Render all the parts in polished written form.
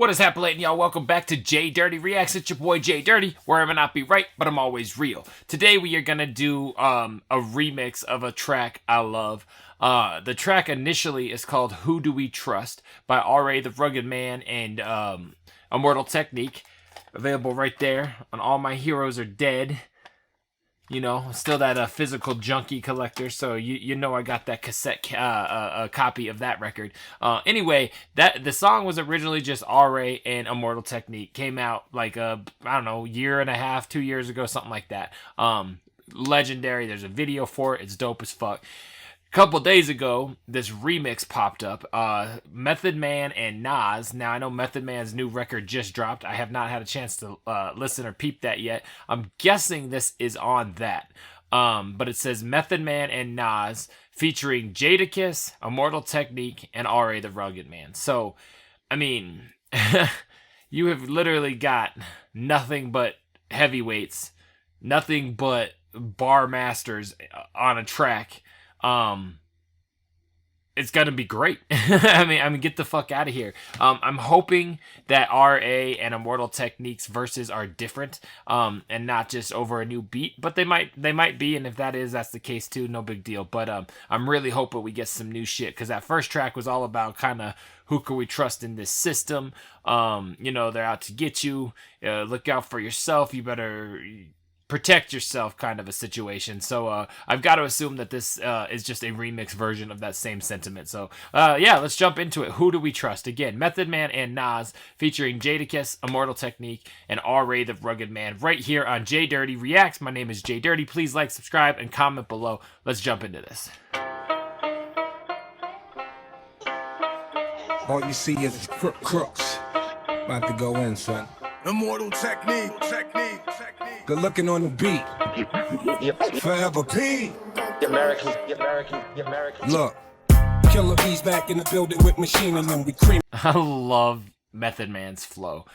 What is happening, y'all? Welcome back to J Dirty Reacts. It's your boy J Dirty, where I may not be right, but I'm always real. Today we are gonna do a remix of a track I love. The track initially is called "Who Do We Trust" by R.A. the Rugged Man and Immortal Technique. Available right there on All My Heroes Are Dead. You know, still that physical junkie collector, so you know I got that cassette copy of that record. Anyway, the song was originally just R.A. and Immortal Technique. Came out like I don't know, year and a half, 2 years ago, something like that. Legendary. There's a video for it. It's dope as fuck. A couple days ago, this remix popped up. Method Man and NAS. Now, I know Method Man's new record just dropped. I have not had a chance to listen or peep that yet. I'm guessing this is on that. But it says Method Man and NAS featuring Jadakiss, Immortal Technique, and R.A. the Rugged Man. So, I mean, you have literally got nothing but heavyweights, nothing but bar masters on a track. It's gonna be great. I mean, get the fuck out of here. I'm hoping that R.A. and Immortal Technique's verses are different, and not just over a new beat. But they might be, and if that's the case too, no big deal. But I'm really hoping we get some new shit, because that first track was all about kind of who can we trust in this system. You know, they're out to get you. Look out for yourself. You better protect yourself, kind of a situation. So I've got to assume that this is just a remix version of that same sentiment. So yeah, let's jump into it. Who do we trust? Again, Method Man and NAS featuring Jadakiss, Immortal Technique, and R.A. the Rugged Man right here on J Dirty Reacts. My name is J Dirty. Please like, subscribe, and comment below. Let's jump into this. All you see is crooks. About to go in, son. Immortal Technique. Good looking on the beat. Forever P. Look, Killer B's back in the building with machine and then we cream. I love Method Man's flow.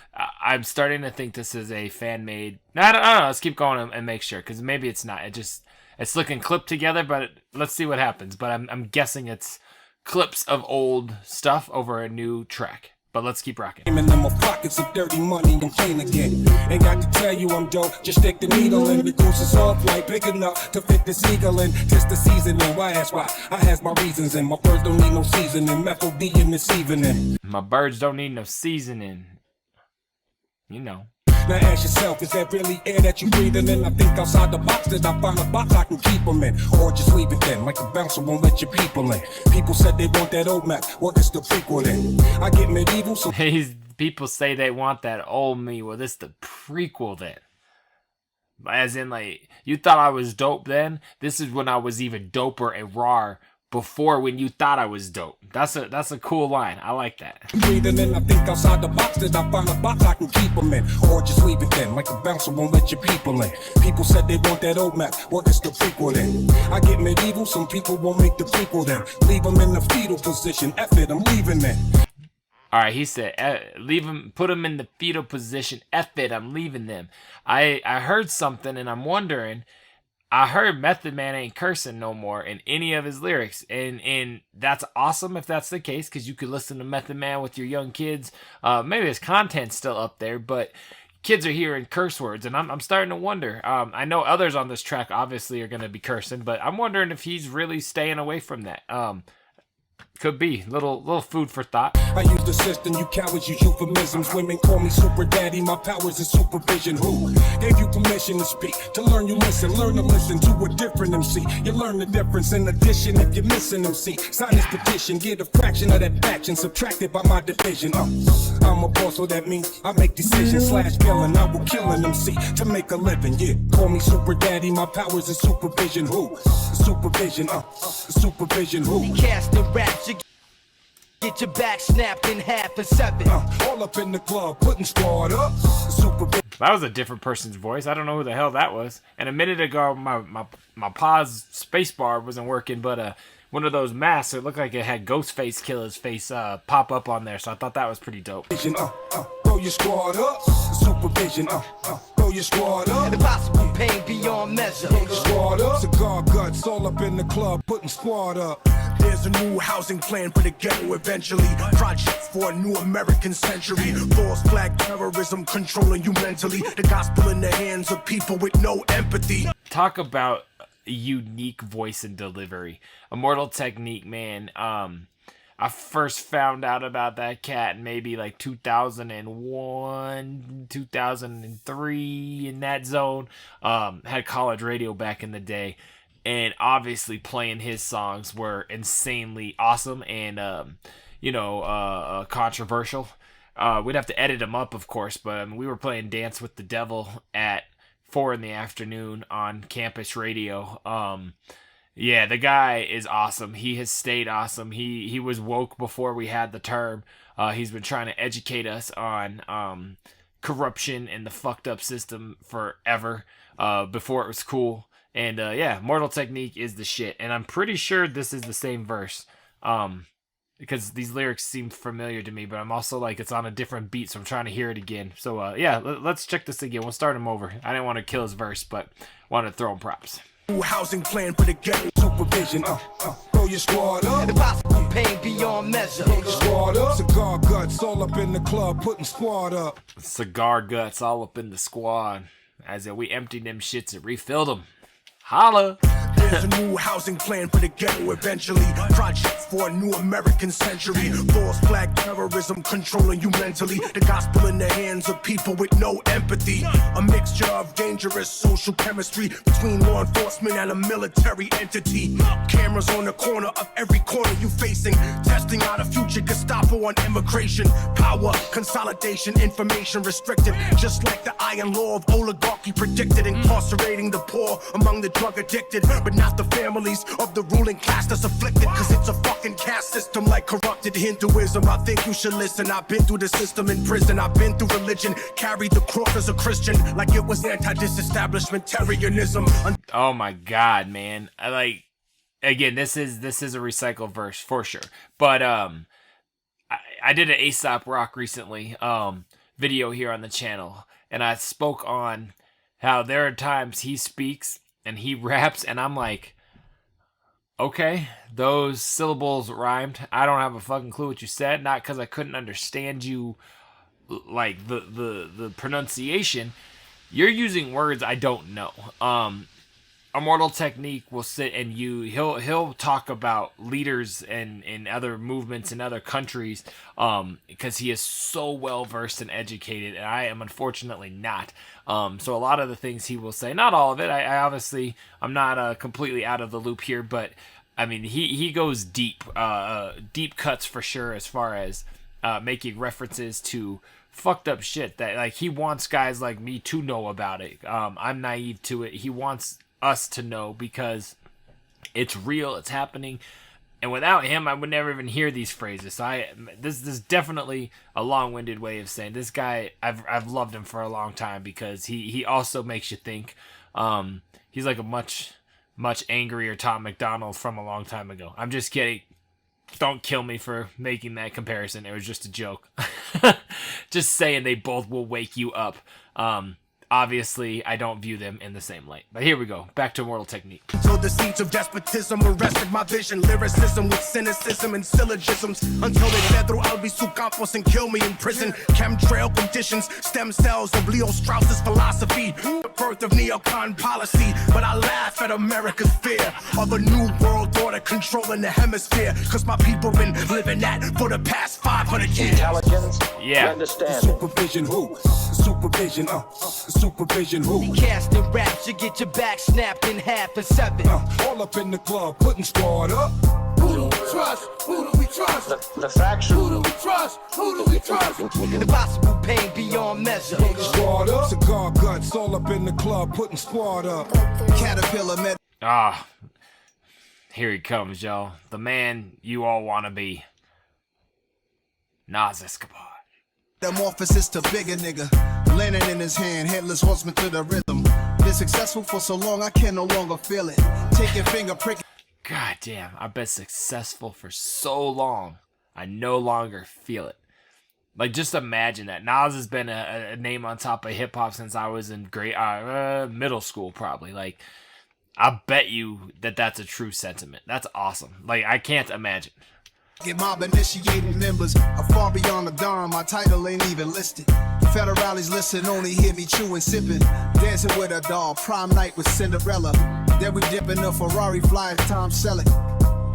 I'm starting to think this is a fan-made. I don't know. Let's keep going and make sure, because maybe it's not. It's looking clipped together, but let's see what happens. But I'm guessing it's clips of old stuff over a new track. But let's keep rocking. In my pockets of dirty money and clean again. Ain't got to tell you I'm dope. Just stick the needle in. The goose is off like big enough to fit this eagle in. Just the seasoning. Why ask why? I has my reasons and my birds don't need no seasoning. Method D in this evening. My birds don't need no seasoning. You know. Now ask yourself, is that really air that you breathing in? I think outside the box, did I find a box I can keep them in? Or just leave it then, like a bouncer won't let your people in. People said they want that old Mac, well it's the prequel then. I get medieval, so people say they want that old me, well this the prequel then. As in, like, you thought I was dope then? This is when I was even doper and raw. Before, when you thought I was dope. That's a cool line. I like that. Breathing in, I think outside the box, did I find a box I can keep them in? Or just leave it then, like a bouncer won't let your people in. People said they want that old Mac, well it's the prequel then. I get medieval, some people won't make the prequel then. Leave them in the fetal position, F it, I'm leaving then. Alright, he said, leave him, put him in the fetal position, F it, I'm leaving them. I heard something and I'm wondering, I heard Method Man ain't cursing no more in any of his lyrics, and that's awesome if that's the case, because you could listen to Method Man with your young kids. Maybe his content's still up there, but kids are hearing curse words, and I'm starting to wonder. I know others on this track obviously are going to be cursing, but I'm wondering if he's really staying away from that. Could be. Little food for thought. I use the system, you cowards use euphemisms. Women call me super daddy, my powers is supervision. Who gave you permission to speak? To learn you listen, learn to listen to a different MC. You learn the difference in addition if you're missing MC. Sign this petition, get a fraction of that faction subtracted by my division. I'm a boss, so that means I make decisions / killing. I will kill an MC to make a living. Yeah, call me super daddy, my powers is supervision. Who? Supervision, supervision. Who? Cast the raps. Get your back snapped in half and 7. All up in the club, putting squad up. That was a different person's voice. I don't know who the hell that was. And a minute ago, my pause spacebar wasn't working, but one of those masks, it looked like it had Ghostface Killer's face pop up on there, so I thought that was pretty dope. Throw your squad up. Supervision, throw your squad up. Impossible pain beyond measure. Throw your squad up. Cigar guts all up in the club, putting squad up. There's a new housing plan for the ghetto eventually. Project for a new American century. False flag terrorism controlling you mentally. The gospel in the hands of people with no empathy. Talk about unique voice and delivery. Immortal Technique, man. I first found out about that cat in maybe like 2001, 2003, in that zone. Had college radio back in the day, and obviously playing his songs were insanely awesome and controversial. We'd have to edit them up, of course, but we were playing Dance with the Devil at 4 in the afternoon on campus radio. Yeah, the guy is awesome. He has stayed awesome. He was woke before we had the term. He's been trying to educate us on corruption and the fucked up system forever, before it was cool. And yeah, Immortal Technique is the shit. And I'm pretty sure this is the same verse, because these lyrics seem familiar to me, but I'm also like, it's on a different beat, so I'm trying to hear it again. So yeah, let's check this again. We'll start him over. I didn't want to kill his verse, but wanted to throw him props. New housing plan for the ghetto supervision. Throw your squad up. Impossible pain beyond measure. Throw your squad up. Cigar guts all up in the club, putting squad up. Cigar guts all up in the squad. As we emptied them shits and refilled them. Holla! There's a new housing plan for the ghetto eventually. Project for a new American century. False flag terrorism controlling you mentally. The gospel in the hands of people with no empathy. A mixture of dangerous social chemistry between law enforcement and a military entity. Cameras on the corner of every corner you facing. Testing out a future Gestapo on immigration. Power, consolidation, information restricted. Just like the iron law of oligarchy predicted. Incarcerating the poor among the drug addicted, but not the families of the ruling class that's afflicted, cause it's a fucking caste system like corrupted Hinduism. I think you should listen. I've been through the system in prison. I've been through religion, carried the cross as a Christian like it was anti-disestablishmentarianism. Oh my god, man. Again, this is a recycled verse for sure. But I did an Aesop Rock recently video here on the channel, and I spoke on how there are times he speaks and he raps, and I'm like, okay, those syllables rhymed. I don't have a fucking clue what you said. Not because I couldn't understand you, like the pronunciation. You're using words I don't know. Immortal Technique will sit and he'll talk about leaders and in other movements in other countries, because he is so well versed and educated, and I am unfortunately not. So a lot of the things he will say, not all of it. I obviously, I'm not completely out of the loop here, but I mean he goes deep, deep cuts for sure, as far as making references to fucked up shit that like he wants guys like me to know about it. I'm naive to it. He wants us to know because it's real, it's happening, and without him I would never even hear these phrases. So this is definitely a long-winded way of saying this guy, I've loved him for a long time, because he also makes you think. He's like a much angrier Tom McDonald from a long time ago. I'm just kidding. Don't kill me for making that comparison. It was just a joke. Just saying they both will wake you up. Obviously, I don't view them in the same light. But here we go. Back to Immortal Technique. So the seeds of despotism arrested my vision. Lyricism with cynicism and syllogisms. Until they Pedro Albizu Campos and kill me in prison. Chemtrail conditions, stem cells of Leo Strauss's philosophy. The birth of neocon policy. But I laugh at America's fear of a new world order controlling the hemisphere. Cause my people been living that for the past 500 years. Intelligence, Yeah. understand. Supervision who? Supervision, supervision who? Casting raps, you get your back snapped in half and 7. All up in the club, putting squad up. Who do we trust? Who do we trust? The faction. Who do we trust? Who do we trust? Impossible pain beyond measure. Squad up. Cigar guts all up in the club, putting squad up. Caterpillar met. Ah, here he comes, y'all. The man you all want to be. Nas Escobar. Metamorphosis to bigger nigga. Lenin in his hand, headless horseman to the rhythm. Been successful for so long, I can no longer feel it. Take your finger, prick. God damn, I've been successful for so long, I no longer feel it. Like, just imagine that. Nas has been a name on top of hip-hop since I was in middle school, probably. Like, I bet you that that's a true sentiment. That's awesome. Like, I can't imagine. Get mob initiating members are far beyond the dime. My title ain't even listed. Federales listen, only hear me chewing, sipping. Dancing with a doll, prom night with Cinderella. Then we dip in a Ferrari, fly as Tom Selleck.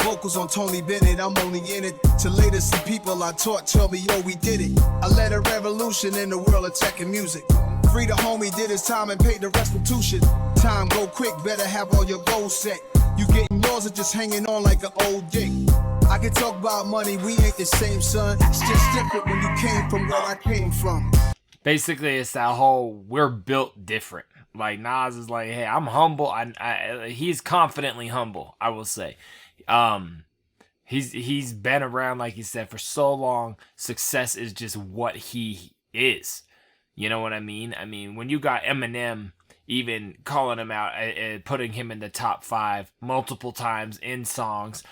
Vocals on Tony Bennett, I'm only in it to later see people I taught tell me, yo, we did it. I led a revolution in the world of tech and music. Free the homie, did his time and paid the restitution. Time go quick, better have all your goals set. You getting yours or just hanging on like an old dick. I can talk about money, we ain't the same, son. It's just different when you came from where I came from. Basically, it's that whole we're built different. Like, Nas is like, hey, I'm humble. He's confidently humble, I will say. He's been around, like he said, for so long. Success is just what he is. You know what I mean? I mean, when you got Eminem even calling him out, putting him in the top 5 multiple times in songs,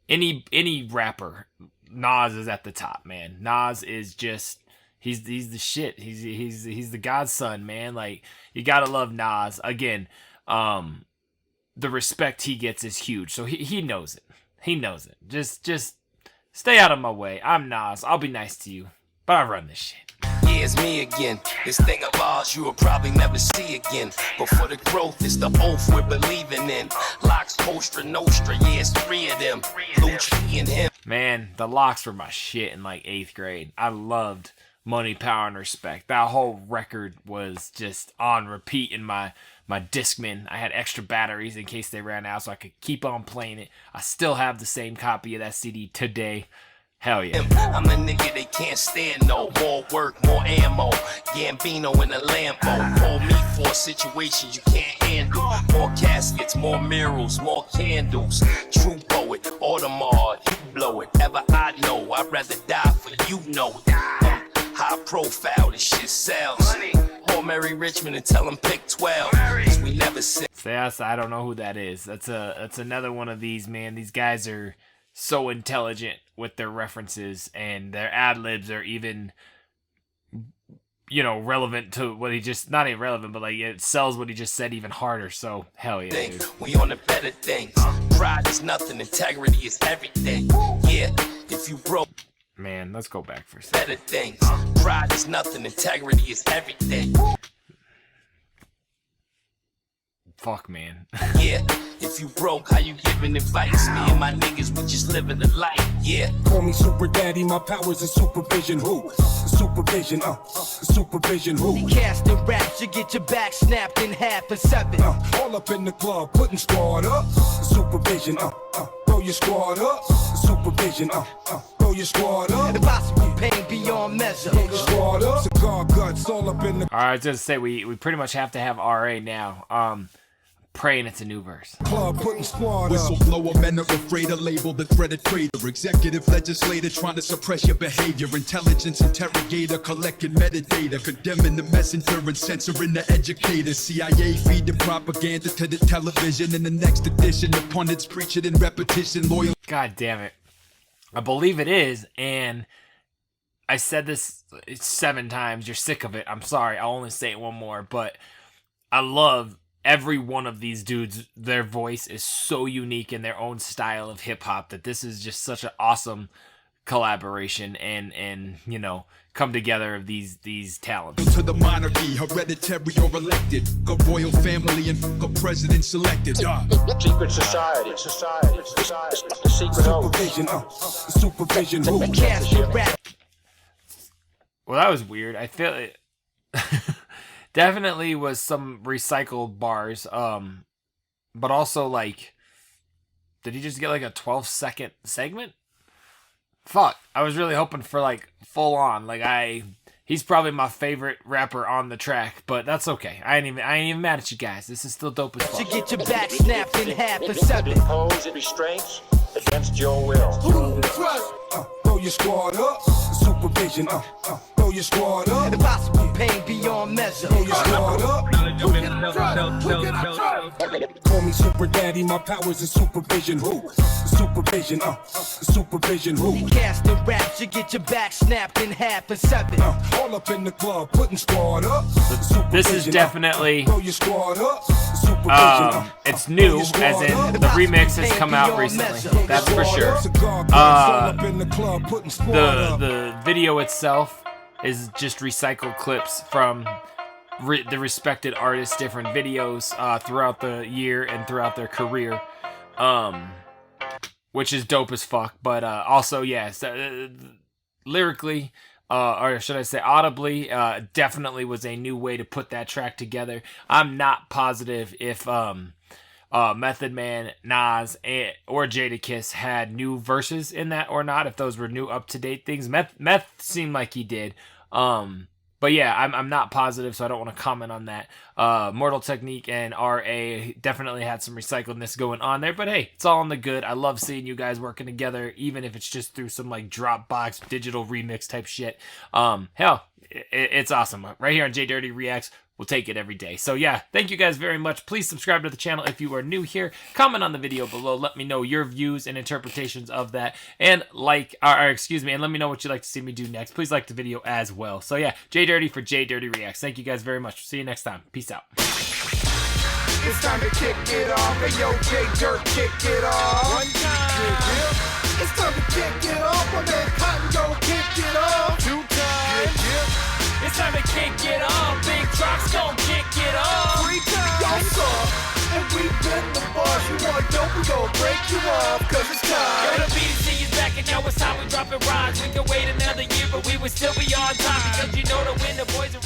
any rapper, Nas is at the top, man. Nas is just he's the shit. He's the godson, man. Like, you gotta love Nas. Again, the respect he gets is huge. So he knows it. He knows it. Just stay out of my way. I'm Nas. I'll be nice to you, but I run this shit. Yeah, it's me again. This thing of ours you will probably never see again. But for the growth, it's the oath we're believing in. Locks, Postra, Nostra, yeah, it's 3 of them. Lucci and him. Man, the Locks were my shit in like 8th grade. I loved Money, Power, and Respect. That whole record was just on repeat in my Discman. I had extra batteries in case they ran out so I could keep on playing it. I still have the same copy of that CD today. Hell yeah. I'm a nigga they can't stand no. More work, more ammo. Gambino in a Lambo. Call me for a situation you can't handle. More caskets, more murals, more candles. True poet, Audemars, you blow it. Ever I know, I'd rather die for you know it. High profile, this shit sells. Call Mary Richmond and tell him pick 12. Cause we never sit. Yes, I don't know who that is. That's another one of these, man. These guys are so intelligent with their references, and their ad-libs are even, you know, relevant to what he just, not irrelevant, but like it sells what he just said even harder. So hell yeah, dude. We on the better things. Pride is nothing, integrity is everything. Yeah, if you broke, man, let's go back for a second. Better things. Pride is nothing, integrity is everything. Fuck, man. Yeah, if you broke, how you giving advice? Me and my niggas, we just living the life. Yeah. Call me Super Daddy, my powers is supervision. Who? Supervision, supervision. Who? Casting raps, you get your back snapped in half for 7. All up in the club, putting squad up. Supervision, throw your squad up. Supervision, throw your squad up. Impossible pain beyond measure. Squad up. Cigar guts all up in the. All right, I was just say we pretty much have to have RA now. Praying it's a new verse. Club putting squad up. Whistleblower, men are afraid to label the threaded traitor. Executive legislator trying to suppress your behavior. Intelligence interrogator collecting metadata. Condemning the messenger and censoring the educator. CIA feeding propaganda to the television. In the next edition, the pundits preach it in repetition. Loyal. God damn it. I believe it is, and I said this 7 times. You're sick of it. I'm sorry. I'll only say it one more, but I love every one of these dudes. Their voice is so unique in their own style of hip-hop that this is just such an awesome collaboration and you know, come together of these talents. To the monarchy, hereditary or elected. A royal family and a president selected. Secret society. The secret supervision, supervision. Who? Casting raps. Well, that was weird. I feel it. Definitely was some recycled bars, but also, like, did he just get like a 12-second segment? Fuck, I was really hoping for like full on. Like, he's probably my favorite rapper on the track, but that's okay. I ain't even mad at you guys. This is still dope as fuck. You get your back snapped in half for 7. impose restraints against your will. Throw your squad up. Supervision, throw your squad up. Impossible pain beyond measure. Blow your squad up. Call me Super Daddy, my powers is supervision. Who? Supervision, supervision. Who? Casting raps, you get your back snapped in half and 7. All up in the club, putting squad up. This is definitely Blow your squad up. Supervision, it's new, as in the remix has come out recently. That's for sure. The video itself is just recycled clips from the respected artists' different videos throughout the year and throughout their career, which is dope as fuck. But also, yes, lyrically, or should I say audibly, definitely was a new way to put that track together. I'm not positive if Method Man, NAS, or Jadakiss had new verses in that or not, if those were new up-to-date things. Meth seemed like he did. But yeah, I'm not positive, so I don't want to comment on that. Immortal Technique and RA definitely had some recycledness going on there, but hey, it's all in the good. I love seeing you guys working together, even if it's just through some like Dropbox digital remix type shit. Hell, it's awesome. Right here on J Dirty Reacts, we'll take it every day. So yeah, thank you guys very much. Please subscribe to the channel if you are new here. Comment on the video below. Let me know your views and interpretations of that. And and let me know what you'd like to see me do next. Please like the video as well. So yeah, J Dirty for J Dirty Reacts. Thank you guys very much. See you next time. Peace out. It's time to kick it off. Hey, yo, J Dirt, kick it off. One time. It's time to kick it off. My man Cotton go kick it off. 2 times. It's time to kick it off. Big Drops gon' kick it off. 3 times. Y'all saw. And we been the boss. You want dope, we gon' break you off. Cause it's time. Yo, the BDC is back and now it's time we dropping rhymes. We could wait another year, but we would still be on time. Because you know to win, the boys are